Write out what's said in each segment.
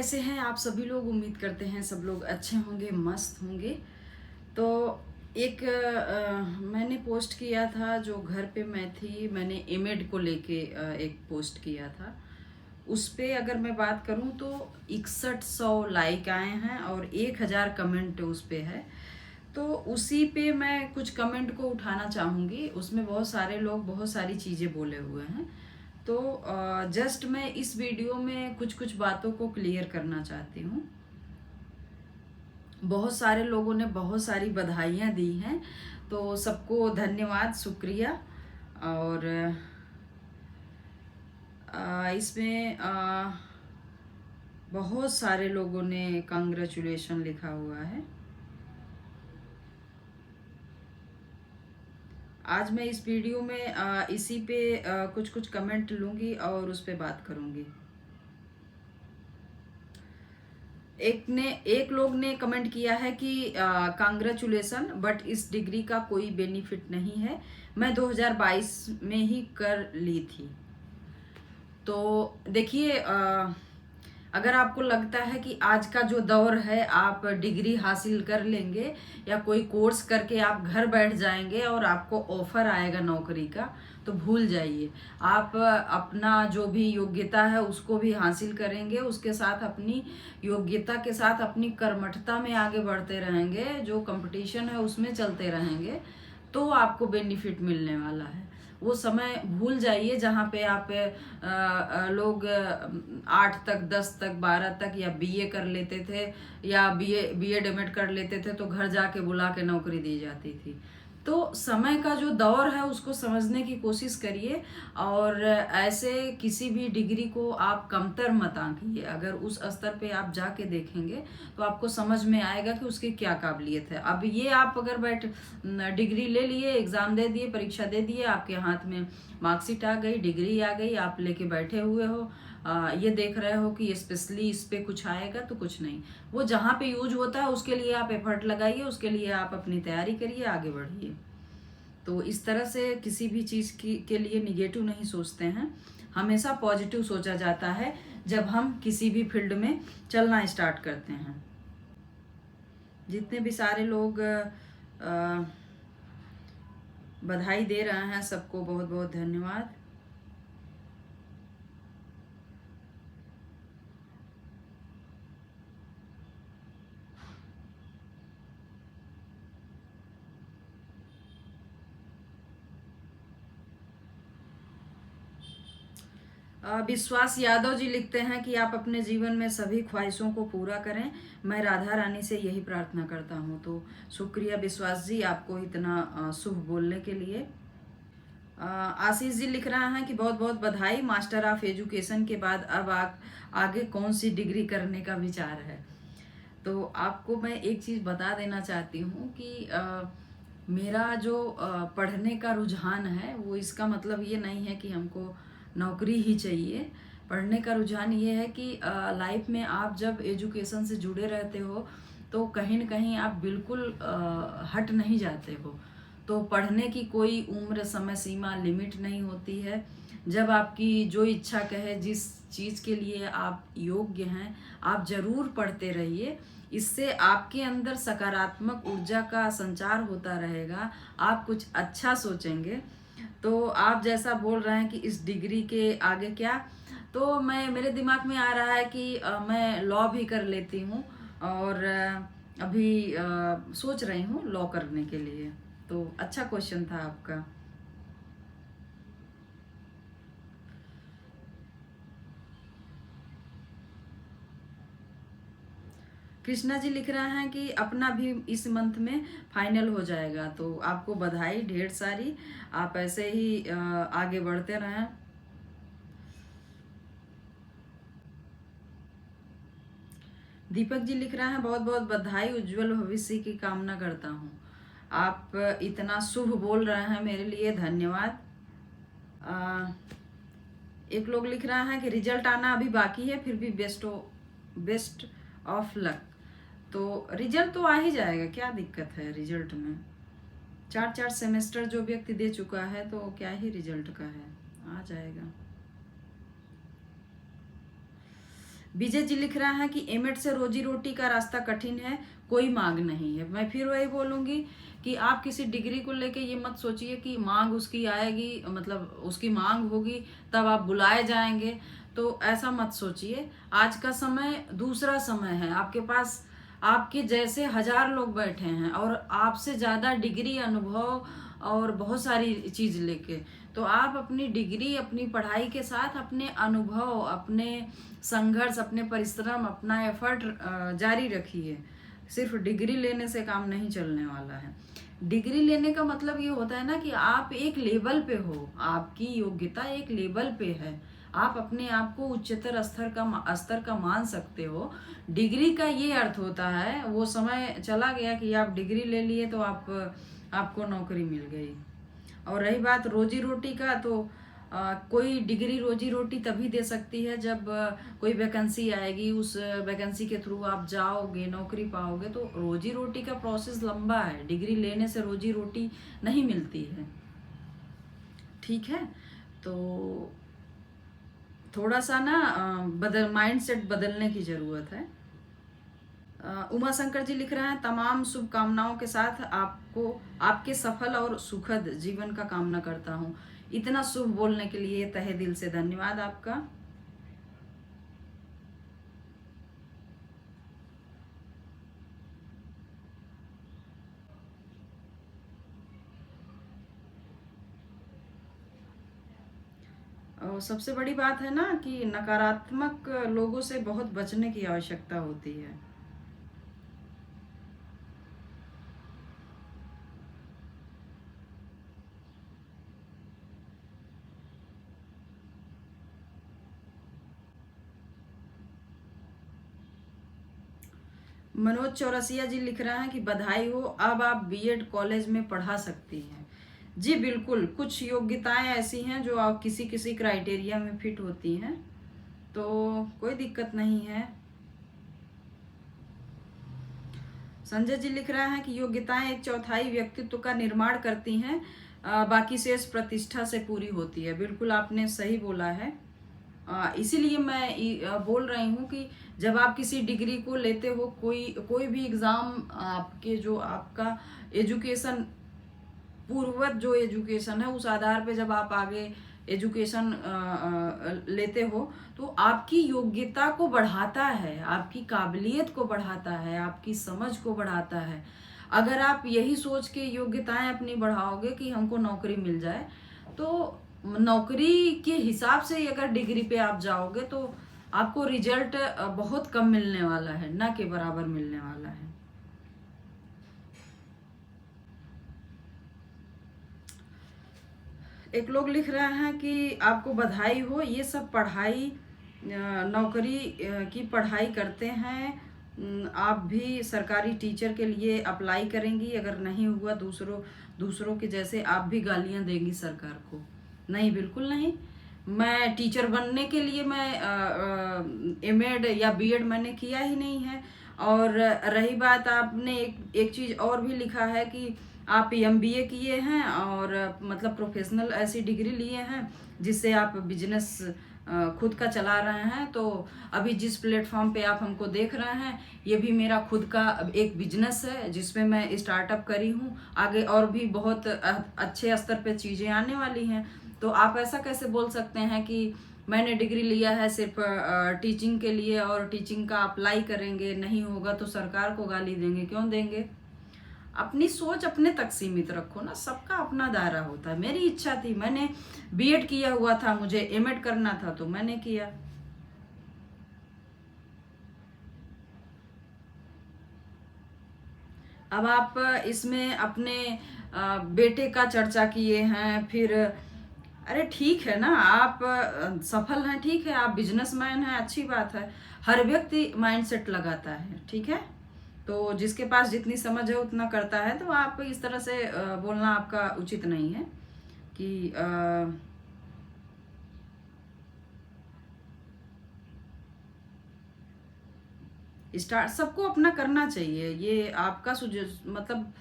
कैसे हैं आप सभी लोग। उम्मीद करते हैं सब लोग अच्छे होंगे, मस्त होंगे। तो एक मैंने पोस्ट किया था जो घर पे मैं थी, मैंने एमएड को लेके एक पोस्ट किया था। उस पे अगर मैं बात करूं तो 6100 लाइक आए हैं और 1000 कमेंट उस पे है। तो उसी पे मैं कुछ कमेंट को उठाना चाहूँगी। उसमें बहुत सारे लोग बहुत सारी चीज़ें बोले हुए हैं। तो जस्ट मैं इस वीडियो में कुछ कुछ बातों को क्लियर करना चाहती हूँ। बहुत सारे लोगों ने बहुत सारी बधाइयाँ दी हैं, तो सबको धन्यवाद, शुक्रिया। और इसमें बहुत सारे लोगों ने कांग्रेचुलेशन लिखा हुआ है। आज मैं इस वीडियो में इसी पे कुछ कुछ कमेंट लूँगी और उस पे बात करूँगी। एक लोग ने कमेंट किया है कि कांग्रेचुलेसन, बट इस डिग्री का कोई बेनिफिट नहीं है, मैं 2022 में ही कर ली थी। तो देखिए, अगर आपको लगता है कि आज का जो दौर है आप डिग्री हासिल कर लेंगे या कोई कोर्स करके आप घर बैठ जाएंगे और आपको ऑफर आएगा नौकरी का, तो भूल जाइए। आप अपना जो भी योग्यता है उसको भी हासिल करेंगे, उसके साथ अपनी योग्यता के साथ अपनी कर्मठता में आगे बढ़ते रहेंगे, जो कंपटीशन है उसमें चलते रहेंगे, तो आपको बेनिफिट मिलने वाला है। वो समय भूल जाइए जहाँ पे आप लोग 8 तक, 10 तक, 12 तक या बीए कर लेते थे या बीएड एमएड कर लेते थे तो घर जाके बुला के नौकरी दी जाती थी। तो समय का जो दौर है उसको समझने की कोशिश करिए और ऐसे किसी भी डिग्री को आप कमतर मत आंकिए। अगर उस स्तर पे आप जाके देखेंगे तो आपको समझ में आएगा कि उसकी क्या काबिलियत है। अब ये आप अगर डिग्री ले लिए, एग्जाम दे दिए, परीक्षा दे दिए, आपके हाथ में मार्कशीट आ गई, डिग्री आ गई, आप लेके बैठे हुए हो, ये देख रहे हो कि स्पेशली इस पे कुछ आएगा, तो कुछ नहीं। वो जहाँ पे यूज होता है उसके लिए आप एफर्ट लगाइए, उसके लिए आप अपनी तैयारी करिए, आगे बढ़िए। तो इस तरह से किसी भी चीज़ के लिए निगेटिव नहीं सोचते हैं, हमेशा पॉजिटिव सोचा जाता है जब हम किसी भी फील्ड में चलना स्टार्ट करते हैं। जितने भी सारे लोग बधाई दे रहे हैं सबको बहुत बहुत धन्यवाद। विश्वास यादव जी लिखते हैं कि आप अपने जीवन में सभी ख्वाहिशों को पूरा करें, मैं राधा रानी से यही प्रार्थना करता हूं। तो शुक्रिया विश्वास जी, आपको इतना शुभ बोलने के लिए। आशीष जी लिख रहा है कि बहुत बहुत बधाई, मास्टर ऑफ एजुकेशन के बाद अब आगे कौन सी डिग्री करने का विचार है। तो आपको मैं एक चीज़ बता देना चाहती हूँ कि मेरा जो पढ़ने का रुझान है वो इसका मतलब ये नहीं है कि हमको नौकरी ही चाहिए। पढ़ने का रुझान ये है कि लाइफ में आप जब एजुकेशन से जुड़े रहते हो तो कहीं न कहीं आप बिल्कुल हट नहीं जाते हो। तो पढ़ने की कोई उम्र, समय सीमा, लिमिट नहीं होती है। जब आपकी जो इच्छा कहे, जिस चीज़ के लिए आप योग्य हैं, आप ज़रूर पढ़ते रहिए। इससे आपके अंदर सकारात्मक ऊर्जा का संचार होता रहेगा, आप कुछ अच्छा सोचेंगे। तो आप जैसा बोल रहे हैं कि इस डिग्री के आगे क्या, तो मेरे दिमाग में आ रहा है कि मैं लॉ भी कर लेती हूँ और अभी सोच रही हूँ लॉ करने के लिए। तो अच्छा क्वेश्चन था आपका। कृष्णा जी लिख रहा है कि अपना भी इस मंथ में फाइनल हो जाएगा, तो आपको बधाई ढेर सारी, आप ऐसे ही आगे बढ़ते रहें। दीपक जी लिख रहा है बहुत बहुत बधाई, उज्जवल भविष्य की कामना करता हूँ। आप इतना शुभ बोल रहे हैं मेरे लिए, धन्यवाद। एक लोग लिख रहा है कि रिजल्ट आना अभी बाकी है, फिर भी बेस्ट ऑफ लक। तो रिजल्ट तो आ ही जाएगा, क्या दिक्कत है रिजल्ट में। 4 सेमेस्टर जो व्यक्ति दे चुका है तो क्या ही रिजल्ट का है, आ जाएगा। विजय जी लिख रहा है कि एमएड से रोजी रोटी का रास्ता कठिन है, कोई मांग नहीं है। मैं फिर वही बोलूंगी कि आप किसी डिग्री को लेके ये मत सोचिए कि मांग उसकी आएगी, मतलब उसकी मांग होगी तब आप बुलाए जाएंगे, तो ऐसा मत सोचिए। आज का समय दूसरा समय है, आपके पास आपके जैसे हजार लोग बैठे हैं और आपसे ज्यादा डिग्री, अनुभव और बहुत सारी चीज लेके, तो आप अपनी डिग्री, अपनी पढ़ाई के साथ अपने अनुभव, अपने संघर्ष, अपने परिश्रम, अपना एफर्ट जारी रखिए। सिर्फ डिग्री लेने से काम नहीं चलने वाला है। डिग्री लेने का मतलब ये होता है ना कि आप एक लेवल पे हो, आपकी योग्यता एक लेवल पे है, आप अपने आप को उच्चतर स्तर का मान सकते हो। डिग्री का ये अर्थ होता है, वो समय चला गया कि आप डिग्री ले लिए तो आपको नौकरी मिल गई। और रही बात रोजी रोटी का, तो कोई डिग्री रोजी रोटी तभी दे सकती है जब कोई वैकेंसी आएगी, उस वैकेंसी के थ्रू आप जाओगे, नौकरी पाओगे। तो रोजी रोटी का प्रोसेस लंबा है, डिग्री लेने से रोजी रोटी नहीं मिलती है। ठीक है, तो थोड़ा सा ना माइंडसेट बदलने की जरूरत है। उमा शंकर जी लिख रहे हैं, तमाम शुभकामनाओं के साथ आपको आपके सफल और सुखद जीवन का कामना करता हूं। इतना शुभ बोलने के लिए तहे दिल से धन्यवाद आपका। और सबसे बड़ी बात है ना कि नकारात्मक लोगों से बहुत बचने की आवश्यकता होती है। मनोज चौरसिया जी लिख रहे हैं कि बधाई हो, अब आप बीएड कॉलेज में पढ़ा सकती हैं। जी बिल्कुल, कुछ योग्यताएं ऐसी हैं जो आप किसी किसी क्राइटेरिया में फिट होती हैं, तो कोई दिक्कत नहीं है। संजय जी लिख रहा है कि योग्यताएं एक चौथाई व्यक्तित्व का निर्माण करती हैं, बाकी शेष प्रतिष्ठा से पूरी होती है। बिल्कुल आपने सही बोला है। इसीलिए मैं बोल रही हूँ कि जब आप किसी डिग्री को लेते हो, कोई कोई भी एग्जाम, आपके जो आपका एजुकेशन, पूर्ववत जो एजुकेशन है, उस आधार पे जब आप आगे एजुकेशन लेते हो, तो आपकी योग्यता को बढ़ाता है, आपकी काबिलियत को बढ़ाता है, आपकी समझ को बढ़ाता है। अगर आप यही सोच के योग्यताएं अपनी बढ़ाओगे कि हमको नौकरी मिल जाए, तो नौकरी के हिसाब से अगर डिग्री पे आप जाओगे तो आपको रिजल्ट बहुत कम मिलने वाला है, ना के बराबर मिलने वाला है। एक लोग लिख रहे हैं कि आपको बधाई हो, ये सब पढ़ाई नौकरी की पढ़ाई करते हैं, आप भी सरकारी टीचर के लिए अप्लाई करेंगी, अगर नहीं हुआ दूसरों के जैसे आप भी गालियां देंगी सरकार को? नहीं, बिल्कुल नहीं। मैं टीचर बनने के लिए मैं एमएड या बीएड मैंने किया ही नहीं है। और रही बात, आपने एक चीज और भी लिखा है कि आप एमबीए किए हैं और मतलब प्रोफेशनल ऐसी डिग्री लिए हैं जिससे आप बिजनेस खुद का चला रहे हैं। तो अभी जिस प्लेटफॉर्म पे आप हमको देख रहे हैं, ये भी मेरा खुद का एक बिजनेस है जिसमें मैं स्टार्टअप करी हूँ। आगे और भी बहुत अच्छे स्तर पे चीजें आने वाली हैं। तो आप ऐसा कैसे बोल सकते हैं कि मैंने डिग्री लिया है सिर्फ टीचिंग के लिए और टीचिंग का अप्लाई करेंगे, नहीं होगा तो सरकार को गाली देंगे? क्यों देंगे? अपनी सोच अपने तक सीमित रखो ना, सबका अपना दायरा होता है। मेरी इच्छा थी, मैंने बीएड किया हुआ था, मुझे एमएड करना था तो मैंने किया। अब आप इसमें अपने बेटे का चर्चा किए हैं, फिर अरे ठीक है ना, आप सफल हैं, ठीक है, आप बिजनेसमैन हैं, अच्छी बात है। हर व्यक्ति माइंडसेट लगाता है, ठीक है। तो जिसके पास जितनी समझ है उतना करता है। तो आप इस तरह से बोलना आपका उचित नहीं है कि स्टार्ट सबको अपना करना चाहिए। ये आपका मतलब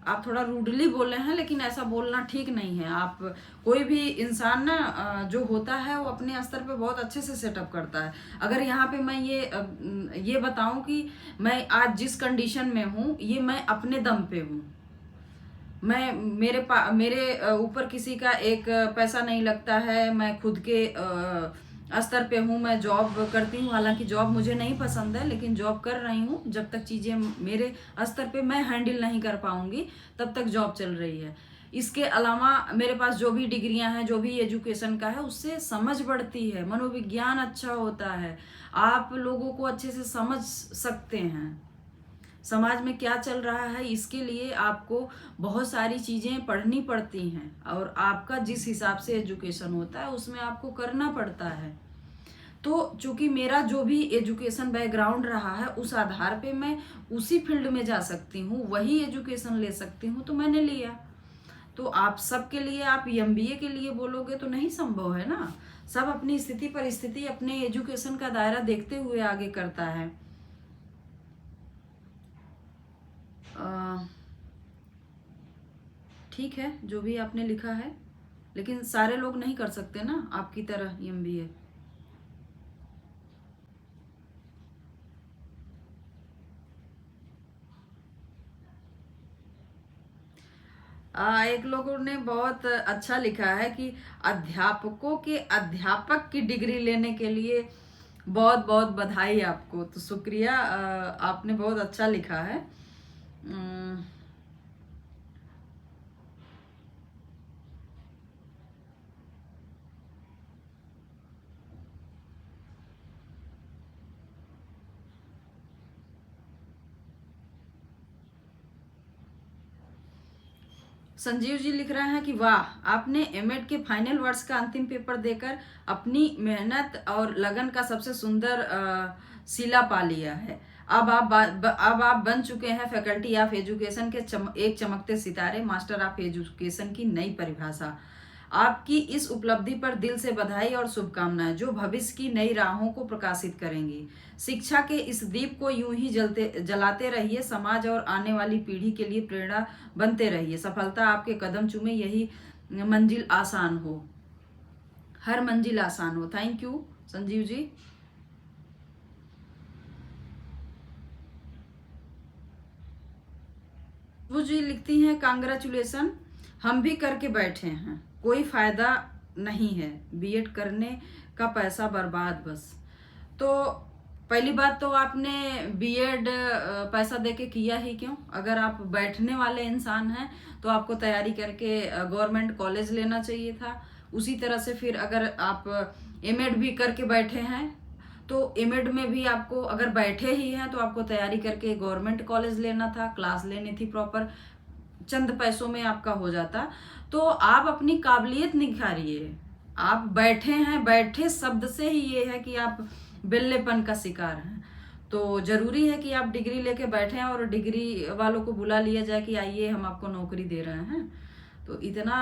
आप थोड़ा रूडली बोले हैं, लेकिन ऐसा बोलना ठीक नहीं है। आप कोई भी इंसान ना जो होता है वो अपने स्तर पे बहुत अच्छे से सेटअप करता है। अगर यहाँ पे मैं ये बताऊं कि मैं आज जिस कंडीशन में हूँ ये मैं अपने दम पे हूँ। मैं मेरे ऊपर किसी का एक पैसा नहीं लगता है। मैं खुद के स्तर पे हूँ। मैं जॉब करती हूँ, हालांकि जॉब मुझे नहीं पसंद है, लेकिन जॉब कर रही हूँ। जब तक चीजें मेरे स्तर पे मैं हैंडल नहीं कर पाऊंगी तब तक जॉब चल रही है। इसके अलावा मेरे पास जो भी डिग्रियां हैं, जो भी एजुकेशन का है, उससे समझ बढ़ती है, मनोविज्ञान अच्छा होता है, आप लोगों को अच्छे से समझ सकते हैं। समाज में क्या चल रहा है इसके लिए आपको बहुत सारी चीजें पढ़नी पड़ती हैं, और आपका जिस हिसाब से एजुकेशन होता है उसमें आपको करना पड़ता है। तो चूंकि मेरा जो भी एजुकेशन बैकग्राउंड रहा है उस आधार पे मैं उसी फील्ड में जा सकती हूँ, वही एजुकेशन ले सकती हूँ, तो मैंने लिया। तो आप सबके लिए आप एमबीए के लिए बोलोगे तो नहीं संभव है ना। सब अपनी स्थिति परिस्थिति अपने एजुकेशन का दायरा देखते हुए आगे करता है। ठीक है जो भी आपने लिखा है, लेकिन सारे लोग नहीं कर सकते ना आपकी तरह एमबीए। एक लोगों ने बहुत अच्छा लिखा है कि अध्यापकों के अध्यापक की डिग्री लेने के लिए बहुत बहुत बधाई आपको। तो शुक्रिया, आपने बहुत अच्छा लिखा है। संजीव जी लिख रहे हैं कि वाह, आपने एमएड के फाइनल वर्ष का अंतिम पेपर देकर अपनी मेहनत और लगन का सबसे सुंदर सिला पा लिया है। अब आप बन चुके हैं फैकल्टी ऑफ एजुकेशन के एक चमकते सितारे, मास्टर ऑफ एजुकेशन की नई परिभाषा। आपकी इस उपलब्धि पर दिल से बधाई और शुभकामनाएं, जो भविष्य की नई राहों को प्रकाशित करेंगी। शिक्षा के इस दीप को यूं ही जलाते रहिए, समाज और आने वाली पीढ़ी के लिए प्रेरणा बनते रहिए। सफलता आपके कदम चूमे, यही मंजिल आसान हो, हर मंजिल आसान हो। Thank you Sanjeev ji. वो जी लिखती हैं, कांग्रेचुलेसन, हम भी करके बैठे हैं, कोई फायदा नहीं है, बीएड करने का पैसा बर्बाद बस। तो पहली बात तो आपने बीएड पैसा देके किया ही क्यों? अगर आप बैठने वाले इंसान हैं तो आपको तैयारी करके गवर्नमेंट कॉलेज लेना चाहिए था। उसी तरह से फिर अगर आप एमएड भी करके बैठे हैं तो एमएड में भी आपको, अगर बैठे ही हैं तो आपको तैयारी करके गवर्नमेंट कॉलेज लेना था, क्लास लेनी थी प्रॉपर, चंद पैसों में आपका हो जाता। तो आप अपनी काबिलियत निखारिए। आप बैठे हैं, बैठे शब्द से ही ये है कि आप बेल्लेपन का शिकार हैं। तो जरूरी है कि आप डिग्री लेके बैठे हैं और डिग्री वालों को बुला लिया जाए कि आइए हम आपको नौकरी दे रहे हैं। तो इतना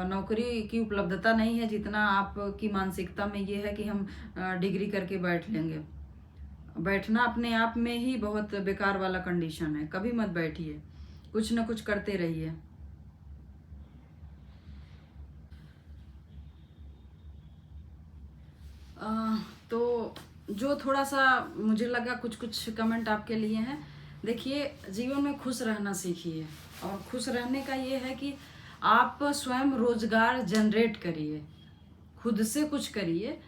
नौकरी की उपलब्धता नहीं है जितना आपकी मानसिकता में ये है कि हम डिग्री करके बैठ लेंगे। बैठना अपने आप में ही बहुत बेकार वाला कंडीशन है। कभी मत बैठिए, कुछ न कुछ करते रहिए। तो जो थोड़ा सा मुझे लगा, कुछ कुछ कमेंट आपके लिए हैं। देखिए, जीवन में खुश रहना सीखिए, और खुश रहने का ये है कि आप स्वयं रोजगार जनरेट करिए, खुद से कुछ करिए।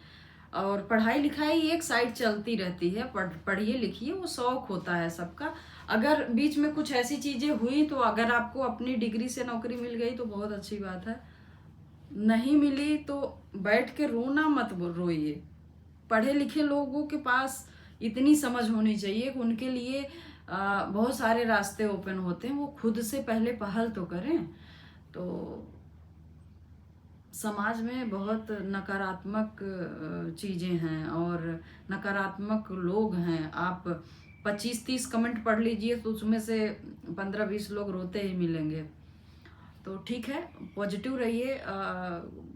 और पढ़ाई लिखाई एक साइड चलती रहती है, पढ़िए लिखिए, वो शौक होता है सबका। अगर बीच में कुछ ऐसी चीजें हुई तो अगर आपको अपनी डिग्री से नौकरी मिल गई तो बहुत अच्छी बात है, नहीं मिली तो बैठ के रोना मत रोइए। पढ़े लिखे लोगों के पास इतनी समझ होनी चाहिए कि उनके लिए बहुत सारे रास्ते ओपन होते हैं, वो खुद से पहले पहल तो करें। तो समाज में बहुत नकारात्मक चीजें हैं और नकारात्मक लोग हैं। आप 25-30 कमेंट पढ़ लीजिए तो उसमें से 15-20 लोग रोते ही मिलेंगे। तो ठीक है, पॉजिटिव रहिए,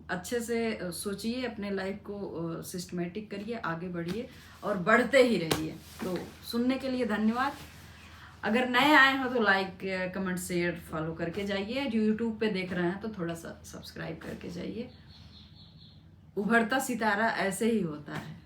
अच्छे से सोचिए, अपने लाइफ को सिस्टमेटिक करिए, आगे बढ़िए और बढ़ते ही रहिए। तो सुनने के लिए धन्यवाद। अगर नए आए हो तो लाइक कमेंट शेयर फॉलो करके जाइए। जो यूट्यूब पे देख रहे हैं तो थोड़ा सा सब्सक्राइब करके जाइए। उभरता सितारा ऐसे ही होता है।